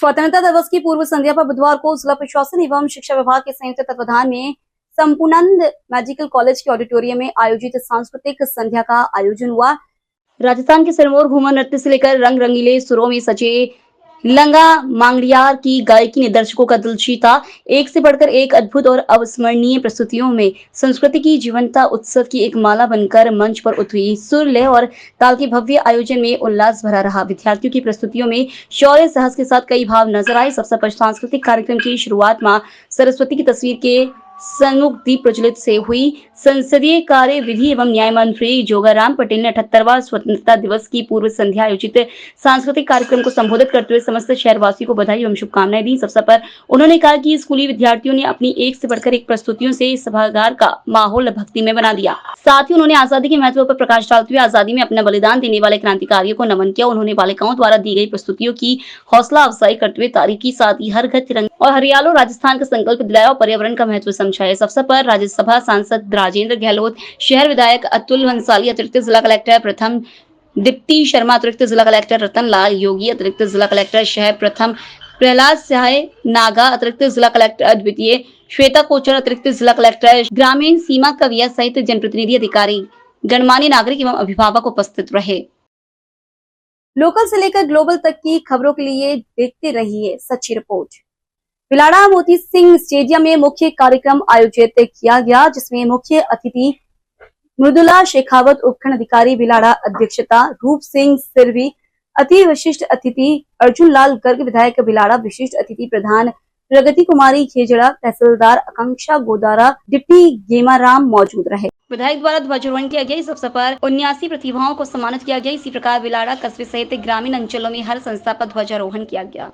स्वतंत्रता दिवस की पूर्व संध्या पर बुधवार को जिला प्रशासन एवं शिक्षा विभाग के संयुक्त तत्वाधान में संपूर्णानंद मेडिकल कॉलेज के ऑडिटोरियम में आयोजित सांस्कृतिक संध्या का आयोजन हुआ। राजस्थान के सिरमौर घूमर नृत्य से लेकर रंग रंगीले सुरों में सजे लंगा मांगड़ियार की गायकी ने दर्शकों का दिल जीता। एक से बढ़कर एक अद्भुत और अविस्मरणीय प्रस्तुतियों में संस्कृति की जीवंतता उत्सव की एक माला बनकर मंच पर उतरी। सुर, लय और ताल के भव्य आयोजन में उल्लास भरा रहा। विद्यार्थियों की प्रस्तुतियों में शौर्य साहस के साथ कई भाव नजर आए। सबसे पर सांस्कृतिक कार्यक्रम की शुरुआत मां सरस्वती की तस्वीर के सन्मुख दीप प्रज्वलित से हुई। संसदीय कार्य विधि एवं न्याय मंत्री जोगाराम पटेल ने 78वां स्वतंत्रता दिवस की पूर्व संध्या आयोजित सांस्कृतिक कार्यक्रम को संबोधित करते हुए समस्त शहरवासियों को बधाई एवं शुभकामनाएं दी। इस अवसर पर उन्होंने कहा कि स्कूली विद्यार्थियों ने अपनी एक से बढ़कर एक प्रस्तुतियों से सभागार का माहौल भक्तिमय बना दिया। साथ ही उन्होंने आजादी के महत्व पर प्रकाश डालते हुए आजादी में अपना बलिदान देने वाले क्रांतिकारियों को नमन किया। उन्होंने बालिकाओं द्वारा दी गई प्रस्तुतियों की हौसला अफजाई करते हुए तारीफ की, साथ ही हर घर तिरंगा और हरियालो राजस्थान का संकल्प दिलाया और पर्यावरण का महत्व समझाया। इस अवसर पर राज्यसभा सांसद राजेंद्र गहलोत, शहर विधायक अतुल वंसाली, अतिरिक्त जिला कलेक्टर प्रथम दीप्ति शर्मा, अतिरिक्त जिला कलेक्टर रतन लाल योगी, अतिरिक्त जिला कलेक्टर शहर प्रथम प्रहलाद सहाय नागा, अतिरिक्त जिला कलेक्टर अद्वितीय श्वेता कोचर, अतिरिक्त जिला कलेक्टर ग्रामीण सीमा कविया सहित जनप्रतिनिधि, अधिकारी, गणमान्य नागरिक एवं अभिभावक उपस्थित रहे। लोकल से लेकर ग्लोबल तक की खबरों के लिए देखते रहिए सच्ची रिपोर्ट। बिलाड़ा मोती सिंह स्टेडियम में मुख्य कार्यक्रम आयोजित किया गया, जिसमें मुख्य अतिथि मृदुला शेखावत, उपखंड अधिकारी बिलाड़ा, अध्यक्षता रूप सिंह सिरवी, अति विशिष्ट अतिथि अर्जुन लाल गर्ग, विधायक बिलाड़ा, विशिष्ट अतिथि प्रधान प्रगति कुमारी खेजड़ा, तहसीलदार आकांक्षा गोदारा, डिप्टी गेमाराम मौजूद रहे। विधायक द्वारा ध्वजारोहण किया गया। इस अवसर पर 79 प्रतिभाओं को सम्मानित किया गया। इसी प्रकार बिलाड़ा कस्बे सहित ग्रामीण अंचलों में हर संस्था पर ध्वजारोहण किया गया।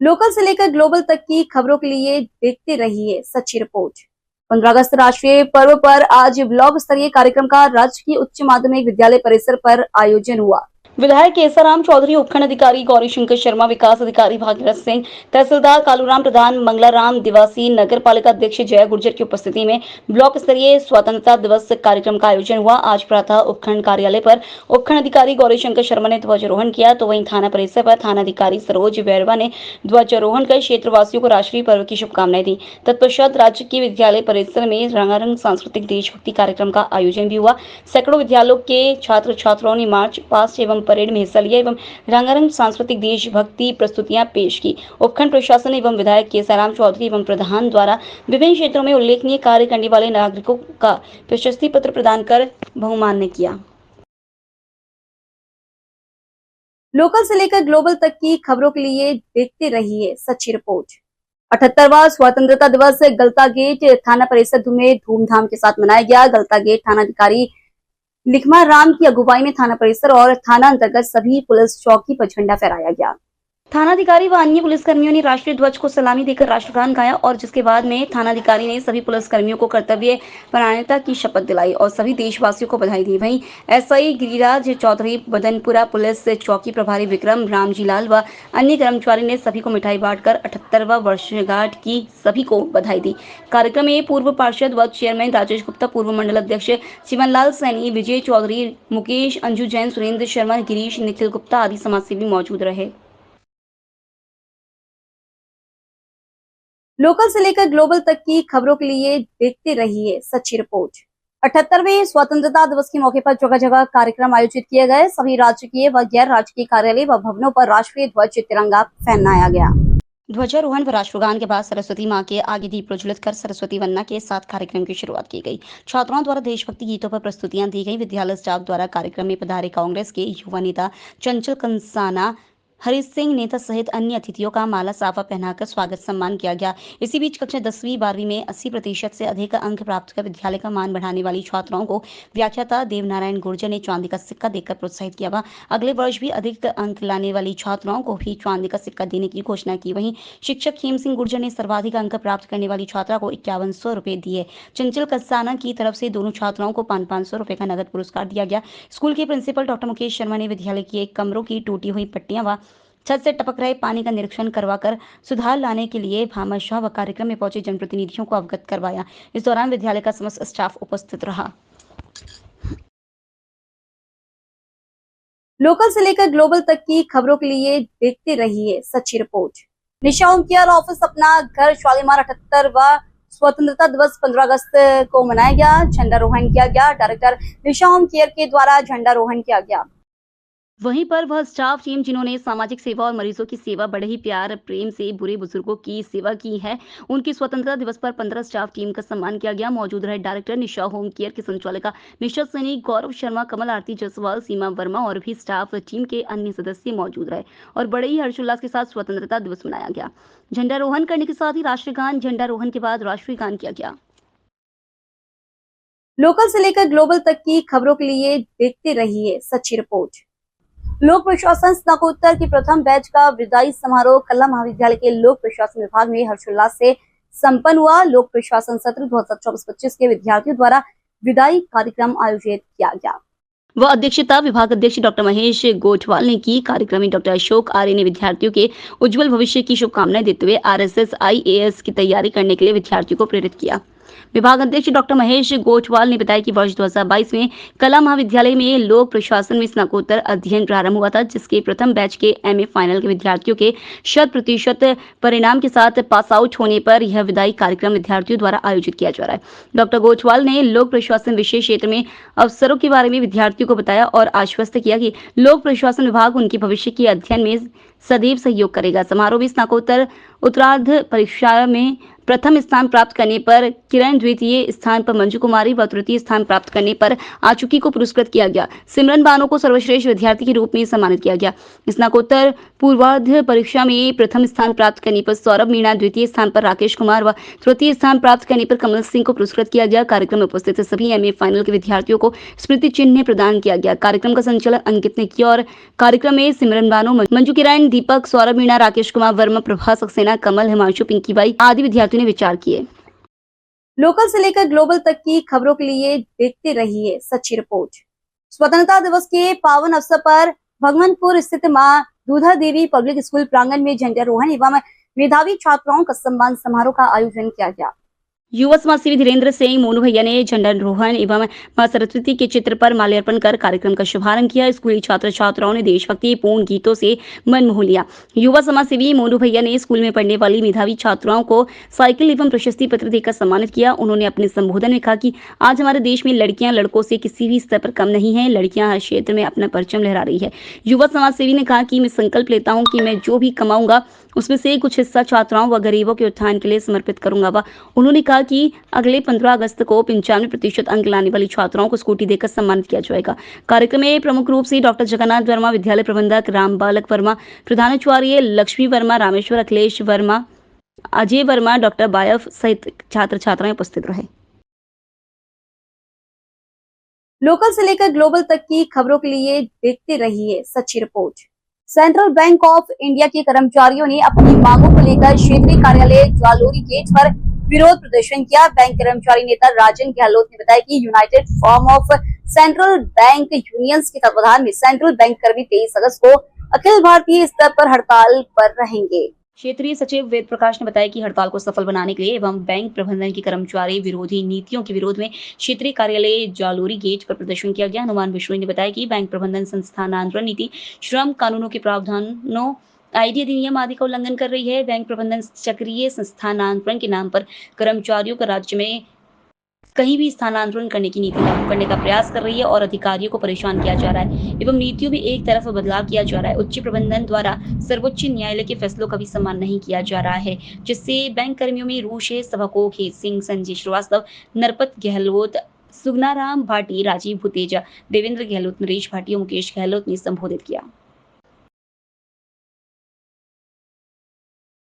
लोकल से लेकर ग्लोबल तक की खबरों के लिए देखते रहिए सच्ची रिपोर्ट। 15 अगस्त राष्ट्रीय पर्व पर आज ब्लॉक स्तरीय कार्यक्रम का राजकीय उच्च माध्यमिक विद्यालय परिसर पर आयोजन हुआ। विधायक केसराम चौधरी, उपखंड अधिकारी गौरी शंकर शर्मा, विकास अधिकारी भागीरथ सिंह, तहसीलदार कालूराम प्रधान, मंगलाराम दिवासी, नगर पालिका अध्यक्ष जय गुर्जर की उपस्थिति में ब्लॉक स्तरीय स्वतंत्रता दिवस कार्यक्रम का आयोजन हुआ। आज प्रातः उपखंड कार्यालय पर उपखंड अधिकारी गौरी शंकर शर्मा ने ध्वजारोहण किया, तो वहीं थाना परिसर पर थाना अधिकारी सरोज बैरवा ने ध्वजारोहण कर क्षेत्रवासियों को राष्ट्रीय पर्व की शुभकामनाएं दी। तत्पश्चात राज्य के विद्यालय परिसर में रंगारंग सांस्कृतिक देशभक्ति कार्यक्रम का आयोजन भी हुआ। सैकड़ों विद्यालयों के छात्र छात्राओं ने मार्च पास्ट एवं परेड में हिस्सा लिया एवं रंगारंग सांस्कृतिक देशभक्ति प्रस्तुतियां पेश की। उपखंड प्रशासन एवं विधायक केसराम चौधरी एवं प्रधान द्वारा विभिन्न क्षेत्रों में उल्लेखनीय कार्य करने वाले नागरिकों का प्रशस्ति पत्र प्रदान कर बहुमान्य किया। लोकल से लेकर ग्लोबल तक की खबरों के लिए देखते रहिए सच्ची रिपोर्ट। 78वां स्वतंत्रता दिवस गलता गेट थाना परिसर में धूमधाम के साथ मनाया गया। गलता गेट थाना अधिकारी लिखमा राम की अगुवाई में थाना परिसर और थाना अंतर्गत सभी पुलिस चौकी पर झंडा फहराया गया। थानाधिकारी व अन्य पुलिसकर्मियों ने राष्ट्रीय ध्वज को सलामी देकर राष्ट्रगान गाया और जिसके बाद में थानाधिकारी ने सभी पुलिसकर्मियों को कर्तव्य परायणता की शपथ दिलाई और सभी देशवासियों को बधाई दी। वहीं एसआई गिरिराज चौधरी, बदनपुरा पुलिस चौकी प्रभारी विक्रम रामजीलाल व अन्य कर्मचारी ने सभी को मिठाई बांटकर 78वां वर्षगांठ की सभी को बधाई दी। कार्यक्रम में पूर्व पार्षद व चेयरमैन राजेश गुप्ता, पूर्व मंडल अध्यक्ष चिमनलाल सैनी, विजय चौधरी, मुकेश, अंजू जैन, सुरेंद्र शर्मा, गिरीश, निखिल गुप्ता आदि समाजसेवी मौजूद रहे। लोकल से लेकर ग्लोबल तक की खबरों के लिए देखते रहिए सच्ची रिपोर्ट। 78वें स्वतंत्रता दिवस के मौके पर जगह जगह कार्यक्रम आयोजित किए गए। सभी राजकीय व गैर राजकीय कार्यालय व भवनों पर राष्ट्रीय ध्वज तिरंगा फहराया गया। ध्वजारोहण व राष्ट्रगान के बाद सरस्वती मां के आगे दीप प्रज्वलित कर सरस्वती वंदना के साथ कार्यक्रम की शुरुआत की गई। छात्राओं द्वारा देशभक्ति गीतों पर प्रस्तुतियां दी गई। विद्यालय स्टाफ द्वारा कार्यक्रम में पधारे कांग्रेस के युवा नेता चंचल कंसाना, हरि सिंह नेता सहित अन्य अतिथियों का माला साफा पहनाकर स्वागत सम्मान किया गया। इसी बीच कक्षा 10वीं 12वीं में 80% से अधिक अंक प्राप्त कर विद्यालय का मान बढ़ाने वाली छात्राओं को व्याख्याता देवनारायण गुर्जर ने चांदी का सिक्का देकर प्रोत्साहित किया। अगले वर्ष भी अधिक अंक लाने वाली छात्राओं को भी चांदी का सिक्का देने की घोषणा की। वहीं शिक्षक हेम सिंह गुर्जर ने सर्वाधिक अंक प्राप्त करने वाली छात्रा को 5100 रुपए दिए। चंचल कसाना की तरफ से दोनों छात्राओं को 500 रुपए का नगद पुरस्कार दिया गया। स्कूल के प्रिंसिपल डॉक्टर मुकेश शर्मा ने विद्यालय की एक कमरों की टूटी हुई पट्टियां व छत से टपक रहे पानी का निरीक्षण करवाकर सुधार लाने के लिए भामाशाह व कार्यक्रम में पहुंचे जनप्रतिनिधियों को अवगत करवाया। इस दौरान विद्यालय का समस्त स्टाफ उपस्थित रहा। लोकल से लेकर ग्लोबल तक की खबरों के लिए देखते रहिए सच्ची रिपोर्ट। निशा होम केयर ऑफिस अपना घर शालीमार 78वां स्वतंत्रता दिवस 15 अगस्त को मनाया गया। झंडारोहण किया गया। डायरेक्टर निशा होम केयर के द्वारा झंडारोहण किया गया। वहीं पर वह स्टाफ टीम जिन्होंने सामाजिक सेवा और मरीजों की सेवा बड़े ही प्यार प्रेम से बुरे बुजुर्गों की सेवा की है, उनकी स्वतंत्रता दिवस पर 15 स्टाफ टीम का सम्मान किया गया। मौजूद रहे डायरेक्टर निशा होम केयर की संचालिका निशा सैनी, गौरव शर्मा, कमल आरती जायसवाल, सीमा वर्मा और भी स्टाफ टीम के अन्य सदस्य मौजूद रहे और बड़े ही हर्षोल्लास के साथ स्वतंत्रता दिवस मनाया गया। झंडारोहण करने के साथ ही राष्ट्रगान, झंडारोहण के बाद राष्ट्रीय गान किया गया। लोकल से लेकर ग्लोबल तक की खबरों के लिए देखते रहिए सच्ची रिपोर्ट। लोक प्रशासन स्नातकोत्तर की प्रथम बैच का विदाई समारोह कला महाविद्यालय के लोक प्रशासन विभाग में हर्षोल्लास से संपन्न हुआ। लोक प्रशासन सत्र 2024-25 के विद्यार्थियों द्वारा विदाई कार्यक्रम आयोजित किया गया। वह अध्यक्षता विभाग अध्यक्ष डॉक्टर महेश गोठवाल ने की। कार्यक्रम में डॉक्टर अशोक आर्य ने विद्यार्थियों के उज्जवल भविष्य की शुभकामनाएं देते हुए RSS IAS की तैयारी करने के लिए विद्यार्थियों को प्रेरित किया। विभाग अध्यक्ष डॉक्टर महेश गोठवाल ने बताया कि वर्ष 2022 में कला महाविद्यालय में लोक प्रशासन में स्नातकोत्तर अध्ययन प्रारंभ हुआ था, जिसके प्रथम बैच के MA फाइनल के विद्यार्थियों के 100% परिणाम के साथ पास आउट होने पर यह विदाई कार्यक्रम विद्यार्थियों द्वारा आयोजित किया जा रहा है। डॉक्टर गोठवाल ने लोक प्रशासन विशेष क्षेत्र में अवसरों के बारे में विद्यार्थियों को बताया और आश्वस्त किया कि लोक प्रशासन विभाग उनके भविष्य के अध्ययन में सदैव सहयोग करेगा। समारोह में स्नातकोत्तर उत्तरार्ध परीक्षा में प्रथम स्थान प्राप्त करने पर किरण, द्वितीय स्थान पर मंजू कुमारी व तृतीय स्थान प्राप्त करने पर आचुकी को पुरस्कृत किया गया। सिमरन बानो को सर्वश्रेष्ठ विद्यार्थी के रूप में सम्मानित किया गया। स्नातकोत्तर पूर्वार्ध परीक्षा में प्रथम स्थान प्राप्त करने पर सौरभ मीणा, द्वितीय स्थान पर राकेश कुमार व तृतीय स्थान प्राप्त करने पर कमल सिंह को पुरस्कृत किया गया। कार्यक्रम में उपस्थित सभी MA फाइनल के विद्यार्थियों को स्मृति चिन्ह प्रदान किया गया। कार्यक्रम का संचालन अंकित ने किया और कार्यक्रम में सिमरन बानो, मंजू किरण, दीपक, सौरभ मीणा, राकेश कुमार वर्मा, प्रभा सक्सेना, कमल, हिमांशु, पिंकी बाई आदि विद्यार्थियों ने विचार किए। लोकल से लेकर ग्लोबल तक की खबरों के लिए देखते रहिए सच्ची रिपोर्ट। स्वतंत्रता दिवस के पावन अवसर पर भगवानपुर स्थित मां दूधा देवी पब्लिक स्कूल प्रांगण में झंडारोहण एवं मेधावी छात्राओं का सम्मान समारोह का आयोजन किया गया। युवा समाजसेवी धीरेन्द्र सिंह मोनू भैया ने झंडारोहण एवं मां सरस्वती के चित्र पर माल्यार्पण कर कार्यक्रम का शुभारंभ किया। स्कूली छात्र छात्राओं ने देशभक्ति पूर्ण गीतों से मन मोह लिया। युवा समाजसेवी मोनू भैया ने स्कूल में पढ़ने वाली मेधावी छात्राओं को साइकिल एवं प्रशस्ति पत्र देकर सम्मानित किया। उन्होंने अपने संबोधन में कहा कि आज हमारे देश में लड़कियां लड़कों से किसी भी स्तर पर कम नहीं है। लड़कियां हर क्षेत्र में अपना परचम लहरा रही है। युवा समाजसेवी ने कहा कि मैं संकल्प लेता हूँ कि मैं जो भी कमाऊंगा उसमें से कुछ हिस्सा छात्राओं व गरीबों के उत्थान के लिए समर्पित करूंगा। व उन्होंने कहा कि अगले 15 अगस्त को 95% अंक लाने वाली छात्राओं को स्कूटी देकर सम्मानित किया जाएगा। कार्यक्रम में प्रमुख रूप से डॉक्टर जगन्नाथ वर्मा, विद्यालय प्रबंधक राम बालक वर्मा, प्रधानाचार्य लक्ष्मी वर्मा, रामेश्वर, अखिलेश वर्मा, अजय वर्मा, डॉक्टर बायफ सहित छात्र छात्राएं उपस्थित रहे। लोकल से लेकर ग्लोबल तक की खबरों के लिए देखते रहिए सच्ची report. Central bank of India के कर्मचारियों ने अपनी मांगों को लेकर क्षेत्रीय कार्यालय जालोरी गेट पर विरोध प्रदर्शन किया। बैंक कर्मचारी नेता राजन गहलोत ने बताया कि United form of central bank unions के तत्वाधान में सेंट्रल बैंक कर्मी 23 अगस्त को अखिल भारतीय स्तर पर हड़ताल पर रहेंगे। क्षेत्रीय सचिव वेद प्रकाश ने बताया कि हड़ताल को सफल बनाने के लिए एवं बैंक प्रबंधन की कर्मचारी विरोधी नीतियों के विरोध में क्षेत्रीय कार्यालय जालोरी गेट पर प्रदर्शन किया गया। हनुमान बिश्नोई ने बताया कि बैंक प्रबंधन संस्थानांतरण नीति श्रम कानूनों के प्रावधानों, आईडी अधिनियम आदि का उल्लंघन कर रही है। बैंक प्रबंधन चक्रीय संस्थानांतरण के नाम पर कर्मचारियों का राज्य में कहीं भी स्थानांतरण करने की नीति लागू करने का प्रयास कर रही है और अधिकारियों को परेशान किया जा रहा है एवं नीतियों में एक तरफ बदलाव किया जा रहा है। उच्च प्रबंधन द्वारा सर्वोच्च न्यायालय के फैसलों का भी सम्मान नहीं किया जा रहा है, जिससे बैंक कर्मियों में रोष है। सभा को खेत सिंह, संजय श्रीवास्तव, नरपत गहलोत, सुगनाराम भाटी, राजीव भुतेजा, देवेंद्र गहलोत, नरेश भाटी और मुकेश गहलोत ने संबोधित किया।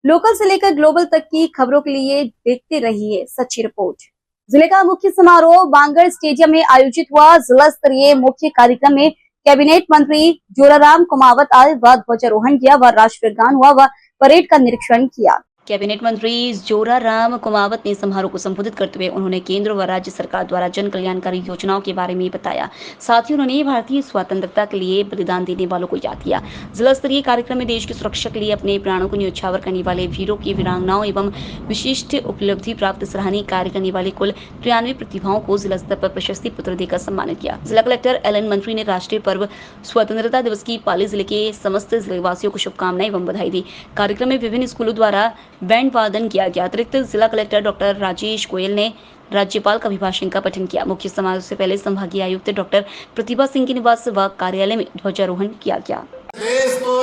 लोकल से लेकर ग्लोबल तक की खबरों के लिए देखते रहिए सच्ची रिपोर्ट। जिले का मुख्य समारोह बांगड़ स्टेडियम में आयोजित हुआ। जिला स्तरीय मुख्य कार्यक्रम में कैबिनेट मंत्री जोराराम कुमावत आए व ध्वजारोहण किया व राष्ट्रीय गान हुआ व परेड का निरीक्षण किया। कैबिनेट मंत्री जोराराम कुमावत ने समारोह को संबोधित करते हुए उन्होंने केंद्र व राज्य सरकार द्वारा जन कल्याणकारी योजनाओं के बारे में बताया। साथ ही उन्होंने भारतीय स्वतंत्रता के लिए बलिदान देने वालों को याद किया। जिला स्तरीय कार्यक्रम में देश की सुरक्षा के लिए अपने प्राणों को न्यौछावर करने वाले वीरों की वीरांगनाओं एवं विशिष्ट उपलब्धि प्राप्त सराहनीय कार्य करने वाले कुल 93 प्रतिभाओं को जिला स्तर पर प्रशस्ति पत्र देकर सम्मानित किया। जिला कलेक्टर एल मंत्री ने राष्ट्रीय पर्व स्वतंत्रता दिवस की पाली जिले के समस्त जिलेवासियों को शुभकामनाएं एवं बधाई दी। कार्यक्रम में विभिन्न स्कूलों द्वारा बैंड वादन किया गया। अतिरिक्त जिला कलेक्टर डॉक्टर राजेश गोयल ने राज्यपाल का अभिभाषण का पठन किया। मुख्य समारोह से पहले संभागीय आयुक्त डॉक्टर प्रतिभा सिंह के निवास व कार्यालय में ध्वजारोहण किया गया। देश को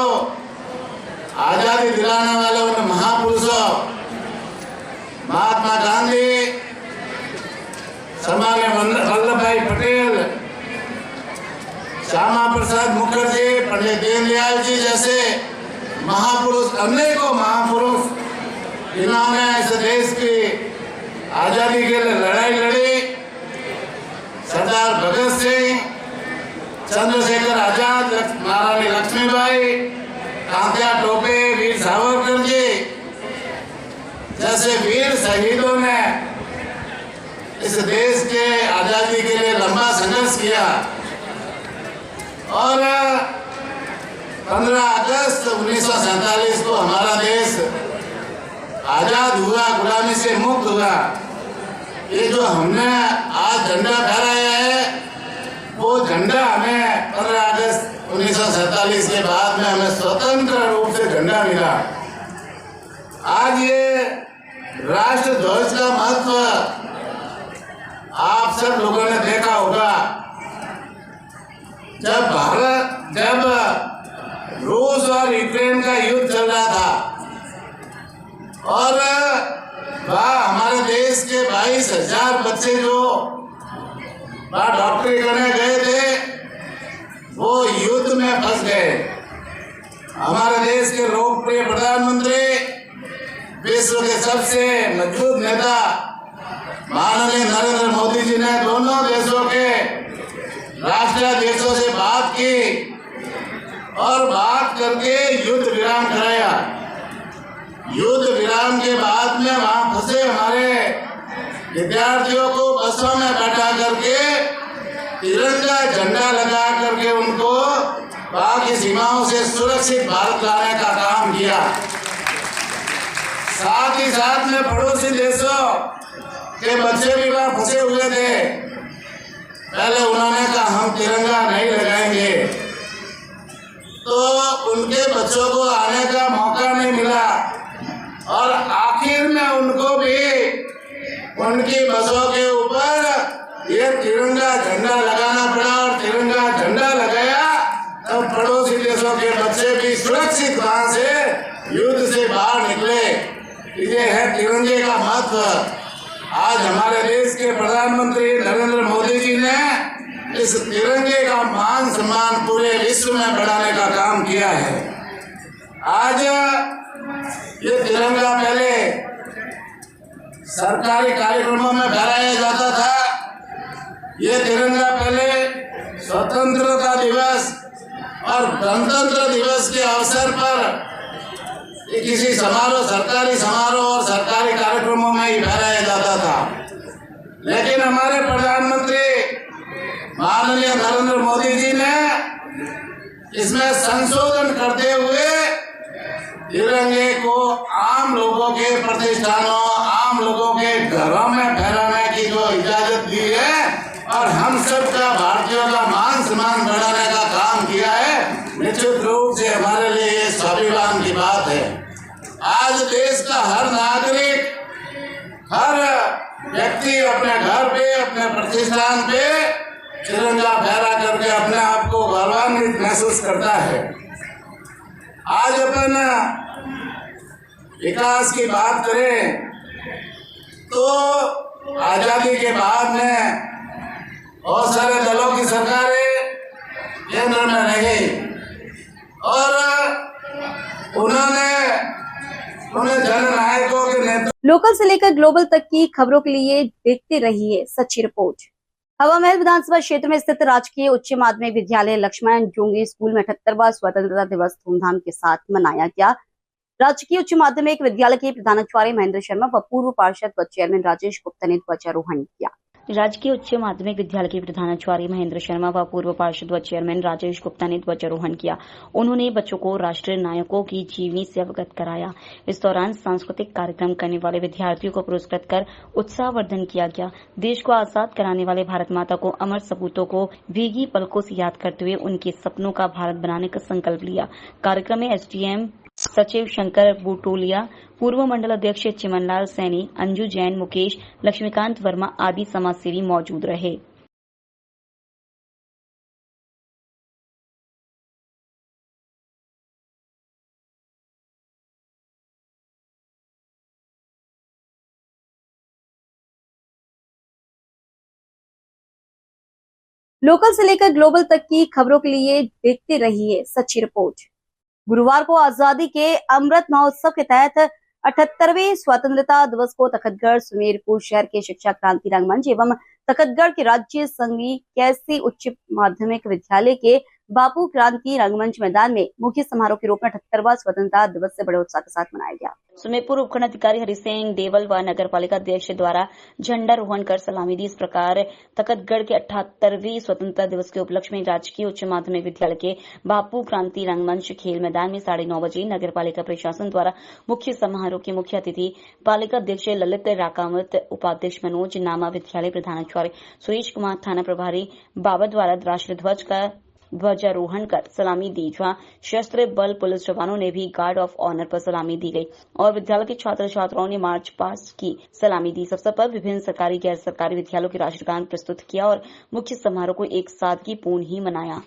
आजादी दिलाने वाले उन महापुरुषों महात्मा गांधी, सरदार वल्लभ भाई पटेल, श्यामा प्रसाद मुखर्जी, पंडित दीनदयाल जी जैसे महापुरुष, अनेकों महापुरुष जिन्होंने इस देश की आजादी के लिए लड़ाई लड़ी। सरदार भगत सिंह, चंद्रशेखर आजाद, महारानी लक्ष्मीबाई, तात्या टोपे, वीर सावरकर जी जैसे वीर शहीदों ने इस देश के आजादी के लिए लंबा संघर्ष किया और 15 अगस्त 1947 को हमारा देश आजाद हुआ, गुलामी से मुक्त हुआ। ये जो हमने आज झंडा फहराया है वो झंडा हमें 15 अगस्त 1947 के बाद में हमें स्वतंत्र रूप से झंडा मिला। आज ये राष्ट्र ध्वज का महत्व आप सब लोगों ने देखा होगा। जब रूस और यूक्रेन का युद्ध चल रहा था और वह हमारे देश के 22,000 बच्चे जो वहाँ डॉक्टरी करने गए थे वो युद्ध में फंस गए। हमारे देश के लोकप्रिय प्रधानमंत्री, विश्व के सबसे मजबूत नेता माननीय नरेंद्र मोदी जी ने दोनों देशों के राष्ट्राध्यक्षों से बात की और बात करके युद्ध विराम कराया। युद्ध विराम के बाद में वहां फंसे हमारे विद्यार्थियों को बसों में बैठा करके तिरंगा झंडा लगा करके उनको वहां की सीमाओं से सुरक्षित भारत लाने का काम किया। साथ ही साथ में पड़ोसी देशों के बच्चे भी वहां फंसे हुए थे। पहले उन्होंने कहा हम तिरंगा नहीं लगाएंगे, तो उनके बच्चों को आने का मौका नहीं मिला और आखिर में उनको भी उनकी बसों के ऊपर ये तिरंगा झंडा लगाना पड़ा और तिरंगा झंडा लगाया तब पड़ोसी देशों के बच्चे भी सुरक्षित वहां से युद्ध से बाहर निकले। ये है तिरंगे का महत्व। आज हमारे देश के प्रधानमंत्री नरेंद्र मोदी जी ने इस तिरंगे का मान सम्मान पूरे विश्व में बढ़ाने का काम किया है। आज ये तिरंगा पहले सरकारी कार्यक्रमों में फहराया जाता था। ये तिरंगा पहले स्वतंत्रता दिवस और गणतंत्र दिवस के अवसर पर किसी समारोह, सरकारी समारोह और सरकारी कार्यक्रमों में ही फहराया जाता था। लेकिन हमारे प्रधानमंत्री माननीय नरेंद्र मोदी जी ने इसमें संशोधन करते हुए तिरंगे को आम लोगों के प्रतिष्ठानों, आम लोगों के घरों में फहराने की जो इजाजत दी है और हम सब का भारतीयों का मान सम्मान बढ़ाने का काम किया है। निश्चित रूप से हमारे लिए ये स्वाभिमान की बात है। आज देश का हर नागरिक, हर व्यक्ति अपने घर पे, अपने प्रतिष्ठान पे तिरंगा फहरा करके अपने आप को गौरवान्वित महसूस करता है। आज अपन विकास की बात करें तो आजादी के बाद में बहुत सारे दलों की सरकारें केंद्र में रही और उन्होंने जननायकों के नेतृत्व। लोकल से लेकर ग्लोबल तक की खबरों के लिए देखते रहिए सच्ची रिपोर्ट। हवा महल विधानसभा क्षेत्र में स्थित राजकीय उच्च माध्यमिक विद्यालय लक्ष्मण डोंगरी स्कूल में 78वां स्वतंत्रता दिवस धूमधाम के साथ मनाया गया। राजकीय उच्च माध्यमिक विद्यालय के प्रधानाचार्य महेंद्र शर्मा व पूर्व पार्षद व चेयरमैन राजेश गुप्ता ने ध्वजारोहण किया। राजकीय उच्च माध्यमिक विद्यालय के प्रधानाचार्य महेंद्र शर्मा व पूर्व पार्षद व चेयरमैन राजेश गुप्ता ने ध्वजारोहण किया। उन्होंने बच्चों को राष्ट्रीय नायकों की जीवनी से अवगत कराया। इस दौरान सांस्कृतिक कार्यक्रम करने वाले विद्यार्थियों को पुरस्कृत कर उत्साहवर्धन किया गया। देश को आजाद कराने वाले भारत माता को अमर सपूतों को भीगी पलकों से याद करते हुए उनके सपनों का भारत बनाने का संकल्प लिया। कार्यक्रम में एसडीएम सचिव शंकर बुटोलिया, पूर्व मंडल अध्यक्ष चिमनलाल सैनी, अंजू जैन, मुकेश, लक्ष्मीकांत वर्मा आदि समाजसेवी मौजूद रहे। लोकल से लेकर ग्लोबल तक की खबरों के लिए देखते रहिए सच्ची रिपोर्ट। गुरुवार को आजादी के अमृत महोत्सव के तहत 78वें स्वतंत्रता दिवस को तखतगढ़ सुमेरपुर शहर के शिक्षा क्रांति रंगमंच एवं तखतगढ़ के राज्य संघी कैसी उच्च माध्यमिक विद्यालय के बापू क्रांति रंगमंच मैदान में मुख्य समारोह के रूप में 78वां स्वतंत्रता दिवस से बड़े उत्साह के साथ मनाया गया। सुमेरपुर उपखंड अधिकारी हरि सिंह देवल व नगर पालिका अध्यक्ष द्वारा झंडारोहण कर सलामी दी। इस प्रकार तखतगढ़ के 78वें स्वतंत्रता दिवस के उपलक्ष्य में राजकीय उच्च माध्यमिक विद्यालय के बापू क्रांति रंगमंच खेल मैदान में 9:30 बजे नगर पालिका प्रशासन द्वारा मुख्य समारोह के मुख्य अतिथि पालिका अध्यक्ष ललित राकावत, उपाध्यक्ष मनोज नामा, विद्यालय प्रधानाचार्य सुरेश कुमार, थाना प्रभारी बाबा द्वारा राष्ट्रीय ध्वज का ध्वजारोहण कर सलामी दी, जहां सशस्त्र बल पुलिस जवानों ने भी गार्ड ऑफ ऑनर पर सलामी दी गई और विद्यालय के छात्र छात्राओं ने मार्च पास्ट की सलामी दी। इस अवसर पर विभिन्न सरकारी गैर सरकारी विद्यालयों के राष्ट्रगान प्रस्तुत किया और मुख्य समारोह को एक सादगीपूर्ण ही मनाया।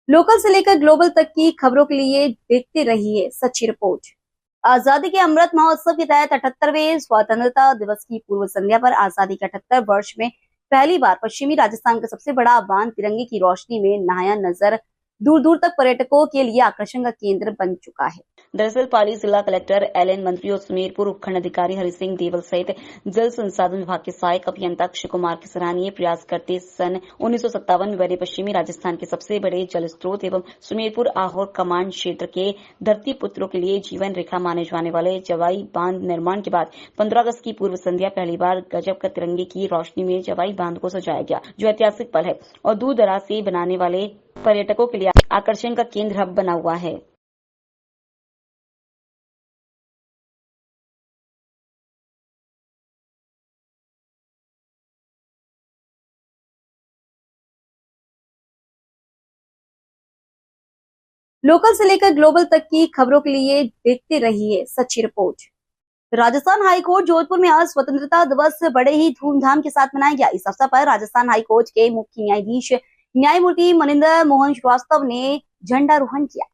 लोकल से लेकर ग्लोबल तक की खबरों के लिए देखते रहिए सच्ची रिपोर्ट। आजादी के अमृत महोत्सव के तहत 78वें स्वतंत्रता दिवस की पूर्व संध्या पर आजादी के 78 वर्ष में पहली बार पश्चिमी राजस्थान का सबसे बड़ा बांध तिरंगे की रोशनी में नहाया नजर दूर दूर तक पर्यटकों के लिए आकर्षण का केंद्र बन चुका है। दरअसल पाली जिला कलेक्टर एलएन मंत्री और सुमेरपुर उपखंड अधिकारी हरि सिंह देवल सहित जल संसाधन विभाग के सहायक अभियंता अक्षय कुमार के सराहनीय प्रयास करते सन 1957 में बने पश्चिमी राजस्थान के सबसे बड़े जल स्रोत एवं सुमेरपुर आहोर कमांड क्षेत्र के धरती पुत्रों के लिए जीवन रेखा माने जाने वाले जवाई बांध निर्माण के बाद 15 अगस्त की पूर्व संध्या पहली बार गजब का तिरंगे की रोशनी में जवाई बांध को सजाया गया, जो ऐतिहासिक पल है और दूर दराज से बनाने वाले पर्यटकों के लिए आकर्षण का केंद्र हब बना हुआ है। लोकल से लेकर ग्लोबल तक की खबरों के लिए देखते रहिए सच्ची रिपोर्ट। राजस्थान हाईकोर्ट जोधपुर में आज स्वतंत्रता दिवस बड़े ही धूमधाम के साथ मनाया गया। इस अवसर पर राजस्थान हाईकोर्ट के मुख्य न्यायाधीश न्यायमूर्ति मनिंदर मोहन श्रीवास्तव ने झंडारोहण किया।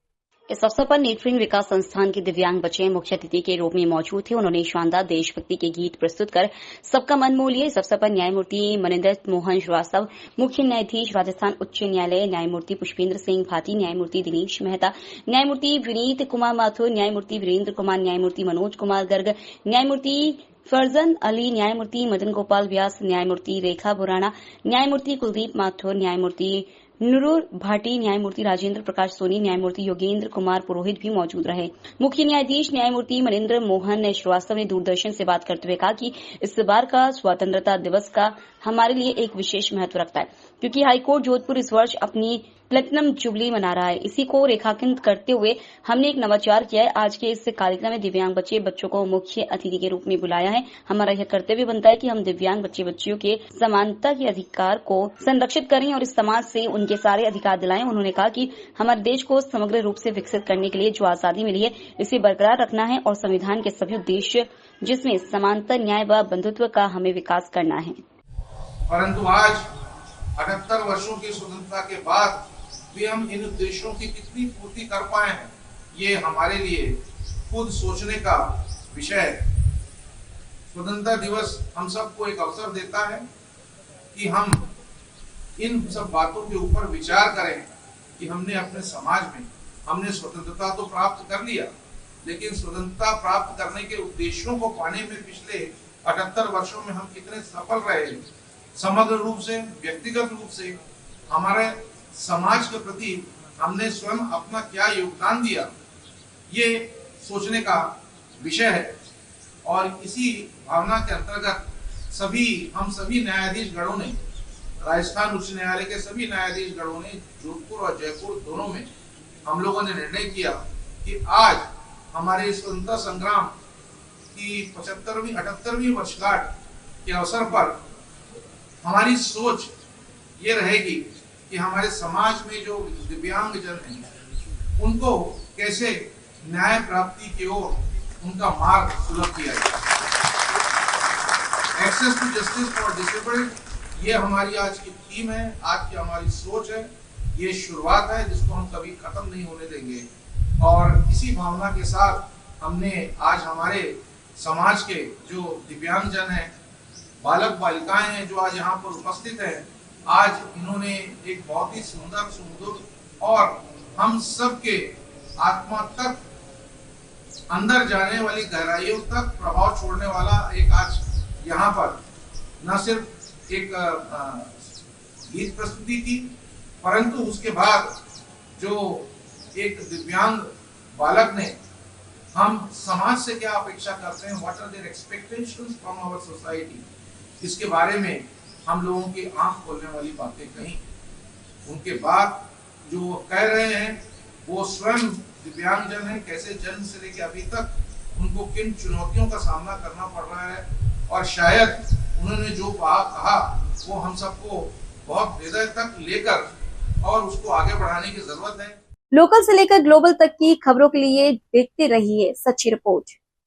इस अवसर पर नेत्रहीन विकास संस्थान के दिव्यांग बच्चे मुख्य अतिथि के रूप में मौजूद थे। उन्होंने शानदार देशभक्ति के गीत प्रस्तुत कर सबका मन मोह लिया। इस अवसर पर न्यायमूर्ति मनिंदर मोहन श्रीवास्तव, मुख्य न्यायाधीश राजस्थान उच्च न्यायालय न्यायमूर्ति पुष्पेंद्र सिंह भाटी, न्यायमूर्ति दिनेश मेहता, न्यायमूर्ति विनीत कुमार माथुर, न्यायमूर्ति वीरेंद्र कुमार, न्यायमूर्ति मनोज कुमार गर्ग, न्यायमूर्ति फरजन अली, न्यायमूर्ति मदन गोपाल व्यास, न्यायमूर्ति रेखा बुराना, न्यायमूर्ति कुलदीप माथुर, न्यायमूर्ति नुरुर भाटी, न्यायमूर्ति राजेंद्र प्रकाश सोनी, न्यायमूर्ति योगेंद्र कुमार पुरोहित भी मौजूद रहे। मुख्य न्यायाधीश न्यायमूर्ति मनिंदर मोहन श्रीवास्तव ने दूरदर्शन से बात करते हुए कहा कि इस बार का स्वतंत्रता दिवस का हमारे लिए एक विशेष महत्व रखता है, क्योंकि हाईकोर्ट जोधपुर इस वर्ष अपनी प्लेटिनम जुबली मना रहा है। इसी को रेखांकित करते हुए हमने एक नवाचार किया है। आज के इस कार्यक्रम में दिव्यांग बच्चों को मुख्य अतिथि के रूप में बुलाया है। हमारा यह कर्तव्य बनता है कि हम दिव्यांग बच्चियों के समानता के अधिकार को संरक्षित करें और इस समाज से उनके सारे अधिकार दिलाएं। उन्होंने कहा कि हमारे देश को समग्र रूप से विकसित करने के लिए जो आजादी मिली है, इसे बरकरार रखना है और संविधान के सभी उद्देश्य, जिसमें समानता, न्याय व बंधुत्व का हमें विकास करना है। परंतु आज 78 वर्षों की स्वतंत्रता के बाद भी हम इन उद्देश्यों की कितनी पूर्ति कर पाए हैं, ये हमारे लिए खुद सोचने का विषय है। स्वतंत्रता दिवस हम सबको एक अवसर देता है कि हम इन सब बातों के ऊपर विचार करें कि हमने अपने समाज में हमने स्वतंत्रता तो प्राप्त कर लिया, लेकिन स्वतंत्रता प्राप्त करने के उद्देश्यों को पाने में पिछले 78 वर्षों में हम कितने सफल रहे, समग्र रूप से, व्यक्तिगत रूप से, हमारे समाज के प्रति हमने स्वयं अपना क्या योगदान दिया, ये सोचने का विषय है। और इसी भावना के अंतर्गत हम सभी न्यायाधीश गणों ने, राजस्थान उच्च न्यायालय के सभी न्यायाधीश गणों ने जोधपुर और जयपुर दोनों में हम लोगों ने निर्णय किया कि आज हमारे स्वतंत्रता संग्राम की 78वीं वर्षगांठ के अवसर पर हमारी सोच ये रहेगी कि हमारे समाज में जो दिव्यांग जन हैं उनको कैसे न्याय प्राप्ति की ओर उनका मार्ग सुलभ किया जाए। Access to justice for disabled, ये हमारी आज की थीम है, आज की हमारी सोच है। ये शुरुआत है जिसको हम कभी खत्म नहीं होने देंगे। और इसी भावना के साथ हमने आज हमारे समाज के जो दिव्यांग जन हैं, बालक बालिकाएं हैं जो आज यहाँ पर उपस्थित हैं, आज इन्होंने एक बहुत ही सुंदर सुमधुर और हम सबके आत्मा तक अंदर जाने वाली गहराइयों तक प्रभाव छोड़ने वाला एक आज यहाँ पर न सिर्फ एक गीत प्रस्तुति की, परंतु उसके बाद जो एक दिव्यांग बालक ने हम समाज से क्या अपेक्षा करते हैं, what are their expectations from our society, इसके बारे में हम लोगों की आंख खोलने वाली बातें कही। उनके बाद जो कह रहे हैं वो स्वयं दिव्यांगजन है, कैसे जन्म से लेकर अभी तक उनको किन चुनौतियों का सामना करना पड़ रहा है, और शायद उन्होंने जो कहा वो हम सबको बहुत हृदय तक लेकर और उसको आगे बढ़ाने की जरूरत है। लोकल से लेकर ग्लोबल तक की खबरों के लिए देखते रहिए सच्ची रिपोर्ट।